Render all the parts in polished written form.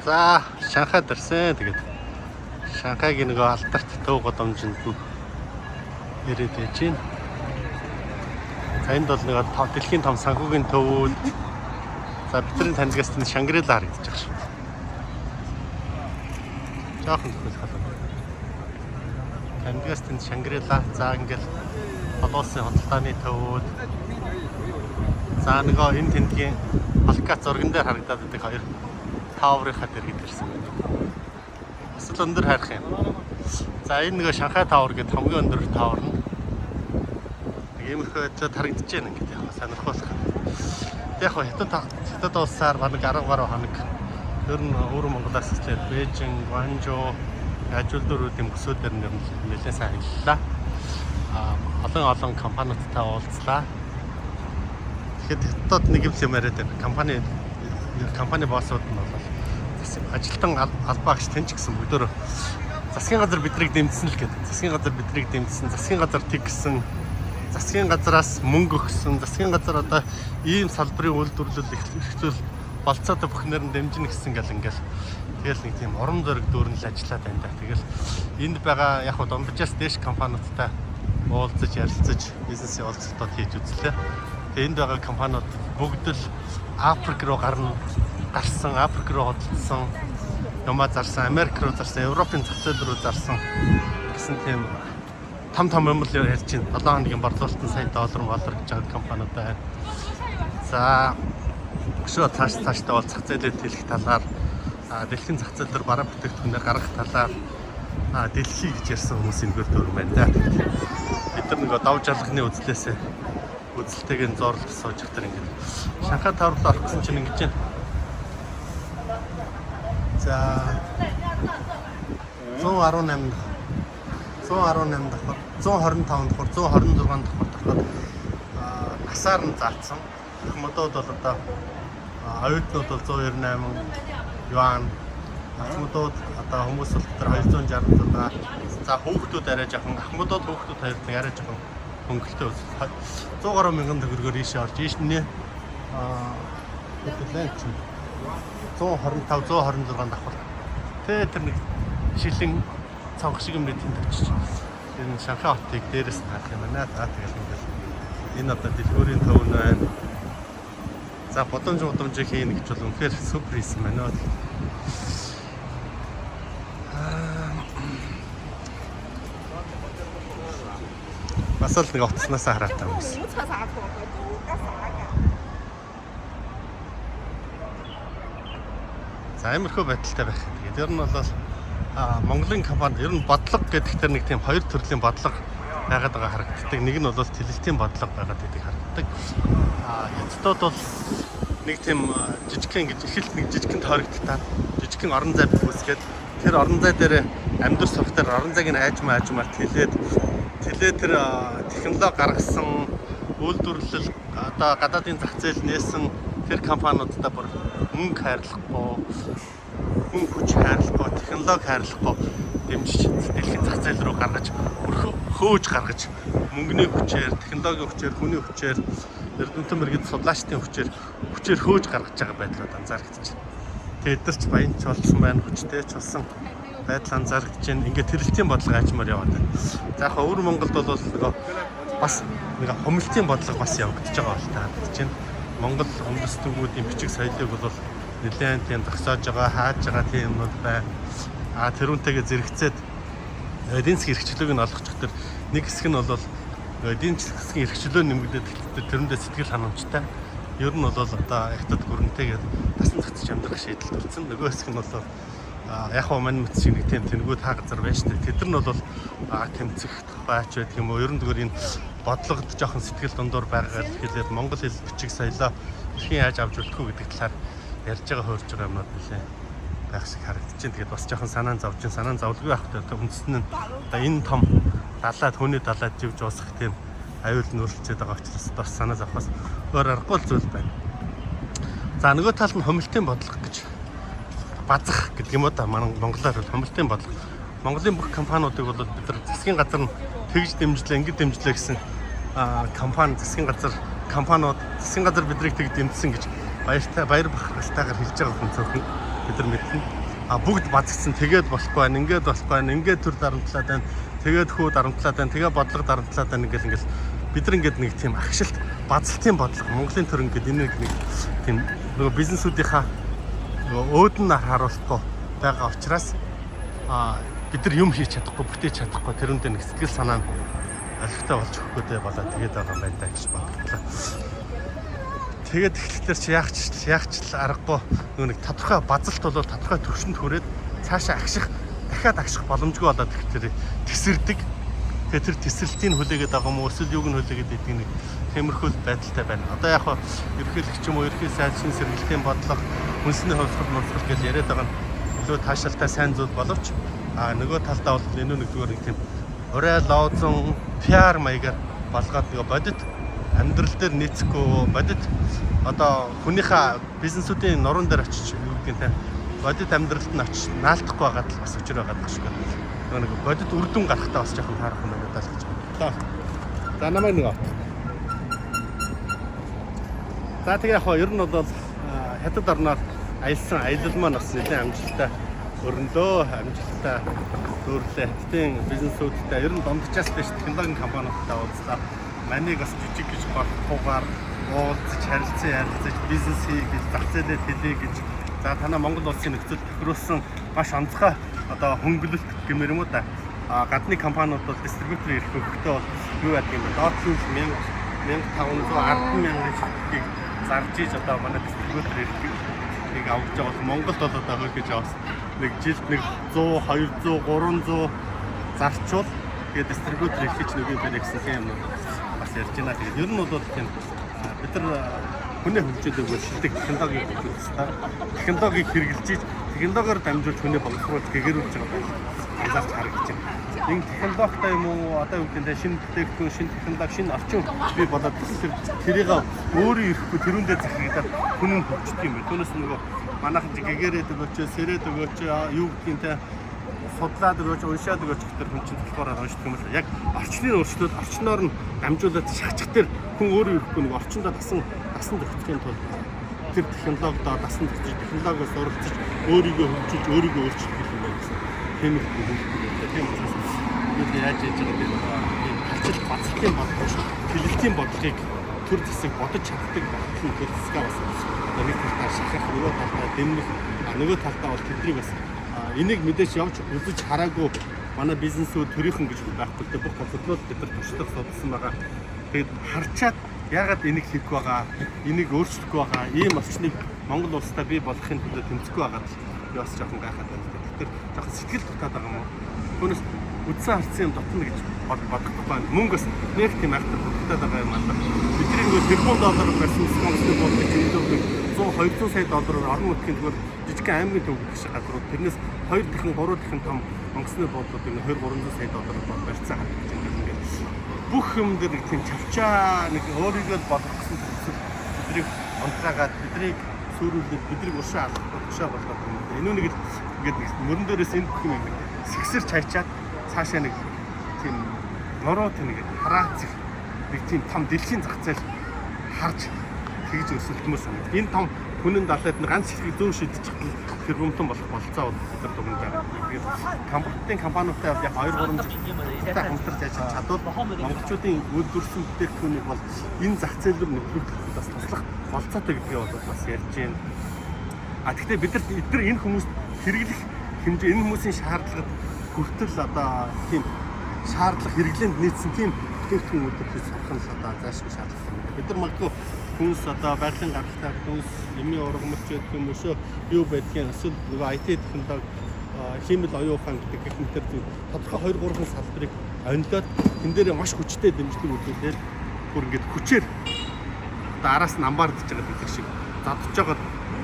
За Шанхайд ирсэн. Тэгээд Шанхайгийн нөгөө алдарт төв годомжинд нь ирээд байж байна. За энд бол нэг дэлхийн том санхүүгийн төвүүд. За бидний таньдгаас нь Шангрила харагдаж байгаа шүү. Жаахан төгөл халуун. Таньдгаас нь Шангрила. За ингээл олон улсын худалдааны төвүүд. За нөгөө энэ тэмдгийн Алкат зурган дээр харагдаад байдаг хоёр тааврынхаа дэргэд ирсэн байна. Бас л өндөр харах юм. За энэ нөгөө Шанхай таавар гэдэг хамгийн өндөр таавар нь. Иймэрхүү байдлаар харагдаж байна ингээд яг сонирхолтой. Яг хятад улсаар баг 10 гаруй хоног ер нь өөр Монголоос эхлээд Бээжин, Гуанчжоу, ажилтнууд юм өсөдөр нэлээд сайн ажиллаа. Олон компаниудтай уулзлаа. Тэгэхээр хятад нэг юм яриад байна. Компани боссууд нь бол ажилтан албаагч тэнч гэсэн бүгдөө засгийн газар бидрийг дэмжсэн л гэдэг. Засгийн газар бидрийг дэмжсэн, засгийн газар тэг гэсэн, засгийн газараас мөнгө өгсөн, засгийн газар одоо ийм салбарын үйлдвэрлэл эрхлүүл болцоотой бүхнээр нь дэмжинэ гэсэн гал ингээл тэгэл нэг тийм урам зориг дүүрнэл ажиллаад байна да. Тэгэл энд байгаа яг хөө дунджаас дээш компаниудтай уулзаж ярилцаж бизнесийн уулзалтууд хийж үзлээ. Тэгээ энд байгаа компаниуд бүгд л Африк руу гарсан, Африк руу хөдөлсөн, Ямаа зарсан, Америк руу зарсан, Европын зах зээл рүү зарсан гэсэн тийм том юм л ярьж байна. 7 хоногийн борлуулалтын сая доллар гэж байгаа компаниуд байна. За өшөө цаашдаа бол зах зээлээ тэлэх талаар, дэлхийн зах зээл дээр бараа бүтээгдэхүүнээр гаргах талаар дэлхий гэж ярьсан хүмүүсийн гөрдөр байна да. Бид нар нөгөө давж алганы үзэлтэйг зоорлох сууж ихтэй ингээд Шанхай таавар руу орох гэсэн чинь ингэж байна. За 118 давхар, 125 давхар, 126 давхар насаар нь заасан. Ахмадууд бол одоо оюутнууд бол 198 юан, ахмадууд одоо хүмүүс бол тэр 266. За хүүхдүүд арай жоохон, ахмадууд хүүхдүүд хоёрын арай жоохон хөнгөлтэй үз. 100 гаруй мянган төгрөгөөр ийшээ орж ийш нэ 125 126 давхар. Тэр нэг шилэн цонх шиг юм тийм тавьчих. Энэ Шанхай хотыг дээрээс нь харах юм байна. За тэгэл ингээл энэ одоо дэлгүүрийн төв нь байна. За бодомжийг хийн гэж бол үнэхээр супер хийсэн байна. Бас л нэг утаснаас хараатай юм. За амархуу байдалтай байх. Тэгээд ер нь бол Монголын компани ер нь бодлого гэдэгтэр нэг тийм хоёр төрлийн бодлого байгаад байгаа харагддаг. Нэг нь бол тэлэлтийн бодлого байгаад байдаг харагддаг. Хятадууд бол нэг тийм жижигхэн гэж ихэлт нэг жижигхэн тойрогдтаад жижигхэн орон зай үүсгээд тэр орон зай дээр амьд сурахтаар орон зайг нь аажмаар тэлээд тэр технологи гаргасан үйлдвэрлэл одоо гадаадын зах зээл нээсэн тэр компаниудтай бүр мөнгө хайрлахгүй, хүн хүч хайрлахгүй, технологи хайрлахгүй дэмжиж дэлхийн зах зээл рүү гаргаж хөөж гаргаж мөнгөний хүчээр, технологийн хүчээр, хүний хүчээр, эрдэмтэн мэргэд судлаачдын хүчээр хөөж гаргаж байгаа байдлууд анзаарэгдэж байна. Тэгээд эдгээр ч баянч болсон байна, хүчтэй ч болсон байдал анзаарэгдэж байна. Ингээд тэрэлтийн бодлого аажмаар яваад байна. За яг өвөр Монголд бол нөгөө бас нэг хомилтын бодлого бас явагдаж байгаа бол таагдаж байна. Монгол өмдөс төвүүдийн бичиг соёлыг бол нэлээд тийм зогсоож байгаа, хааж байгаа тийм юмнууд байна. Тэрүүнтэйгээ зэрэгцээд эдийн засгийн эрхчлөөг нь олгочих төр нэг хэсэг нь бол эдийн засгийн эрхчлөө нэмэгдээд тэрэндээ сэтгэл ханамжтай. Ер нь бол одоо хятад гүрэнтэйгээ тасан зохицож амьдрах шийдэл төрсэн. Нөгөө хэсэг нь бол яг хөө мань мэт шиг нэг тийм тэнэгүүд хаа газар байна шүү дээ. Тэд нар бол тэмцэх байч байдаг юм уу? Ер нь зүгээр энэ бодлогод жоохон сэтгэл дундуур байгаа хэлээд монгол хэл бичиг соёлоо хэрхэн яаж авч үлдэхгүй гэдэг талаар ярьж байгаа хуурж байгаа юмнууд нэлээ байх шиг харагдаж байна. Тэгээд бас жоохон санаан зовлгүй байх хэрэгтэй. Үндсэн нь одоо энэ том далаад хүний далаад живж уусах тийм аюул нүрэлцээд байгаа учраас бас санаа зовхоос өөр аргагүй зүйл байна. За нөгөө тал нь хомилтын бодлого гэж базах гэдэг юм уу да монголоор хомилтын бодлого. Монголын бүх компаниудыг бол бид нар засгийн газар нь тэгж дэмжлээ, ингэж дэмжлээ гэсэн компани засгийн газар компаниуд засгийн газар биднийг тэг дэмжсэн гэж баяр бахалстайгаар хэлж байгаа хүн цөөхөн. бид нар мэднэ. Бүгд бацгдсан тэгээд болохгүй байна, ингээд болохгүй байна, ингээд төр дарамтлаад байна, тэгээд хүү дарамтлаад байна, тэгээ бодлого дарамтлаад байна ингээл бид нар ингээд нэг тийм агшилт базалтын бодлого Монголын төр ингээд энэ нэг тийм нөгөө бизнесүүдийнхаа нөгөө өөдөн нар харуулахгүй байгаа учраас бид нар юм хийж чадахгүй, бүтээж чадахгүй тэрүүндээ нэг сэтгэл санаа нь алифтай болж өгөхгүйдээ болоод тэгээд байгаа юм байна даа гэж бодлоо. Тэгээд тэгэхээр чи яах ч аргагүй нэг тодорхой базалт болоод тодорхой төвшөнд хүрээд цаашаа дахиад агших боломжгүй болоод тэгэхээр тесэрдэг. Тэгээд тэр тесрэлтийг хүлээгээд байгаа юм уу эсвэл юуг нь хүлээгээд идэг нэг темирхүүл байдалтай байна. Одоо яг хаа ерөнхийлөгч юм уу ерөнхий сайд шин сэргэлтийн бодлого хүнсний хувьсгал гэж яриад байгаа нь илүү таашаалтай сайн зүйл боловч нөгөө талдаа бол энэ нэгдүгээр нэг тийм урай лоозон PR маягаар болгоод нөгөө бодит амьдрал дээр нийцэхгүй бодит одоо хүнийхээ бизнесүүдийн нуруунд дээр очиж юу гэдэг нь бодит амьдралд нь очиж наалдахгүй байгаад л бас өчр байгаад байна шүү дээ. Нэг бодит үр дүн гарахтаа бас жоохон харах юм байна даа л гэж байна. За намайг нэг. За тэгээ яг ер нь бол хятад орноор аялсан аялал маань бас нэлээд амжилттай өрнөлөө, амжилттай дүүрлээ. Хятадын бизнесүүдтэй ер нь дундчаас биш технологийн компаниудтай уулзлаа. Манайг бас жижиг гэж болохгүйгээр уулзаж харилцаж бизнес хийж зах зээлээ төлөе гэж за танаа Монгол улсын нөхцөл тохируулсан маш онцгой одоо хөнгөлөлт гэмээр юм уу да гадны компаниуд бол дистрибьютор ирэх хөвгтөө бол юу яадаг юм бэ доотлын 1510,000-ыг зарж иж одоо манай дистрибьютор ирэхийг авч байгаа бол Монголд бол одоо хөө гэж авсан нэг жилд нэг 100 200 300 зарчвал тэгээд дистрибьютор ирэх чинь нэг юм байна гэсэн юм уу бас ярьж байна. Тэгээд ер нь бол тийм бид нар хүний хөгжөөдөг шилдэг технологиг хөгжүүлсэн. Технологиг хэрэгжилж технологиор дамжуулж хүний боловсруулж гэгэрүүлж байгаа байна. Анзаарч харагдаж байна. Энэ технологитой юм уу одоо юу гэдэг нь шинэ бүтээгдэхүүн, шинэ технологи, шинэ орчин бий болоод тэрийг өөрөө ирэхгүй тэрүүндээ захирагдаад хүн нь хөгждөг юм байна. Түүнээс нөгөө манайхан гэгэрээд өгөөч, сэрээд өгөөч, юу гэдгийг те судлаад өгөөч, уншаад өгөөч гэдэг хүн чинь болохоор уншдаг юм л яг орчны өөрчлөлт орчноор нь дамжуулаад шахчих тэр хүн өөрөө ирэхгүй нэг орчиндөө дасан төгсөхийн тулд тэр технологидоо дасан төгсөж технологиос уралдаж өөрийгөө хөгжүүлж өөрийгөө өөрчлөх гэх юм байна гэсэн тийм их хөгжүүлдэг. Тийм учраас бид яаж яаж байгаа юм талчил бацлын бодлого, хэлэлтийн бодлогыг төр зэсэг бодож чаддаг бодлого төр зэсгээ бас нэг талаар шахах, нөгөө талаар дэмнэх, нөгөө талдаа бол тэднийг бас энийг мэдээж явж үзэж хараагүй манай бизнесүүд төрийнхэн гэж байхгүй дээ бүх бодлоод бид нар туршлага судалсан байгаа. Тэгээд харчаад яагаад энийг хийх байгаа, энийг өөрчлөх байгаа, ийм орчныг Монгол улстай бий болгохын тулд тэмцэхгүй байгаад яас жоохон гайхаад байна. Тэгэхээр жоохон сэтгэл дутаад байгаа юм уу? Түүнээс үдсэн харцсан юм дотно гэж бодохгүй байна. Мөнгөс нэг тийм айхтар дутаад байгаа юм аа. Бидний нөгөө тэрбум доллар барьсан спонсорын бодлого зөвлөдөг 100-200 сая доллараар орон нутгийн зүгээр жижигхэн аймгийн төв гэх шиг газрууд тэрнээс 2 дахин 3 дахин том онгоцны бодлууд юм 2-300 сая доллараар барьцсан харагдаж байна. Ингээд бүх юм дээр нэг тийм чавчаа нэг өөрийгөө болгох гэсэн төсөл бидний онцгаагаад биднийг сүрүүлээд биднийг уршаа алах тушаа болгох юм. Энэ нэг ингээд мөрөн дээрээс энэ бүх юм сэгсэрч хайчаад цаашаа нэг тийм нороо тэнэг хараацх нэг тийм том дэлхийн зах зээл харж тэгж өсөлтмөр санагд. Энэ том хүнэн далайд ганц их зөв шийдчих тэр хүмтэн болох болцоо бол тэр дунд байгаа. Тэгээд компаниудтай яг 2-3 жилдээ хамтарч ажиллаж чадвал монголчуудын үйлдвэрсэн бүтээгдэхүүнийг бол энэ зах зээлээр нөхөрлөх бас туслах болцоотой гэдгийг бол бас ярьж байна. Тэгэхдээ бид нар энэ хүмүүст хэрэглэх хэмжээ энэ хүмүүсийн шаардлагад хүртэл одоо тийм шаардлага хэрэглээнд нийцсэн тийм бүтээгдэхүүнүүдийг сурах нь одоо заашгүй шаардлага. Бид нар магадгүй хүнс одоо байгалийн гаралтай хүнс эмийн ургамалч гэдэг юм өшөө юу байдгийг эсвэл нөгөө IT технологи химэл оюун ухаан гэдэг гэх мэт тодорхой 2-3 салбарыг онилоод энэ дээр маш хүчтэй дэмжлэг үзүүлээд бүр ингээд хүчээр одоо араас нь амбаардж байгаа гэдэг шиг задж байгаа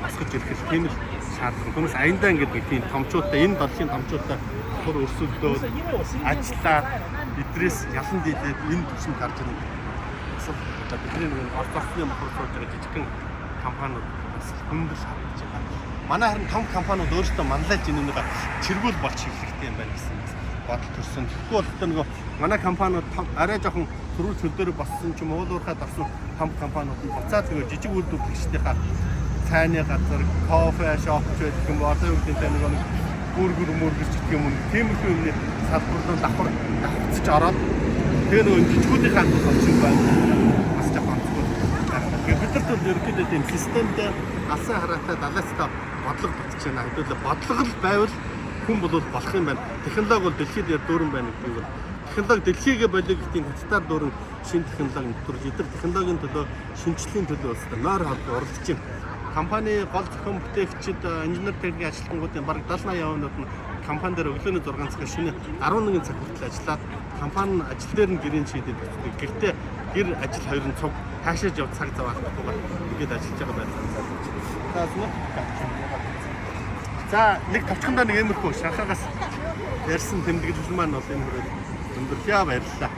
асгаж ирэх тийм л шаардлага. Түүнээс аяндаа ингээд нэг тийм томчуудтай энэ долларын томчуудтай хөр өрсөлдөөд ажиллаад эдрээс ялан дийлээд энэ төвшөнд гарч ирнэ. Бидний нэг орцогчны мохорцуулж байгаа жижигхэн компаниуд бас хүндэл шаардж байгаа. Манай харин том компаниуд өөрсдөө манлайлж энэ нэг чиргүүл болж хэрэгтэй юм байна гэсэн бодол төрсөн. Тэгэхгүй бол нөгөө манай компаниуд арай жоохон төрөл төлөөр боссон ч юм уу уулуурхаад орсон том компаниуд нь буцаад нөгөө жижиг үйлдвэрлэгчдийнхаа цайны газар, кофе шоп ч гэх юм уу одоо юу гэдэг нэг бүргэр мөргөрч гэх юм уу тиймэрхүү юмны салбарт давхцаж ороод тэгээ нөгөө жижигүүдийн хандах орчин байна. Бас жоохон онцгой. Бидэрт бол ерөнхийдөө тийм системд алсан хараатай далайцтай бодлого батж байна. Хэдүүлээ бодлого л байвал хүн бол болох юм байна. Технологи бол дэлхийд дүүрэн байна гэдэг нь технологи дэлхийгээ боловсролын хацтаар дүүрэн шинэ технологи нэвтрүүлж идэх технологийн төлөө шинжилгээний төлөө улстай нойр холбоо уралдаж байна. Компани гол зохион бүтээгчид инженер техникийн ажилтнуудын бараг 70-80% нь компани дээр өглөөний 6 цагаас шөнө 11 цаг хүртэл ажиллаад компани нь ажил дээр нь гэрийн шийдэд өгдөг. Гэртээ гэр ажил хоёр нь цуг хаашааж явах цаг зав алдахгүйгээр ингээд ажиллаж байгаа байлаа. За нэг тавчхандаа нэг иймэрхүү шанхаагаас ярьсан тэмдэглэл маань бол энэ хүрээд өндөрлөө баярлалаа.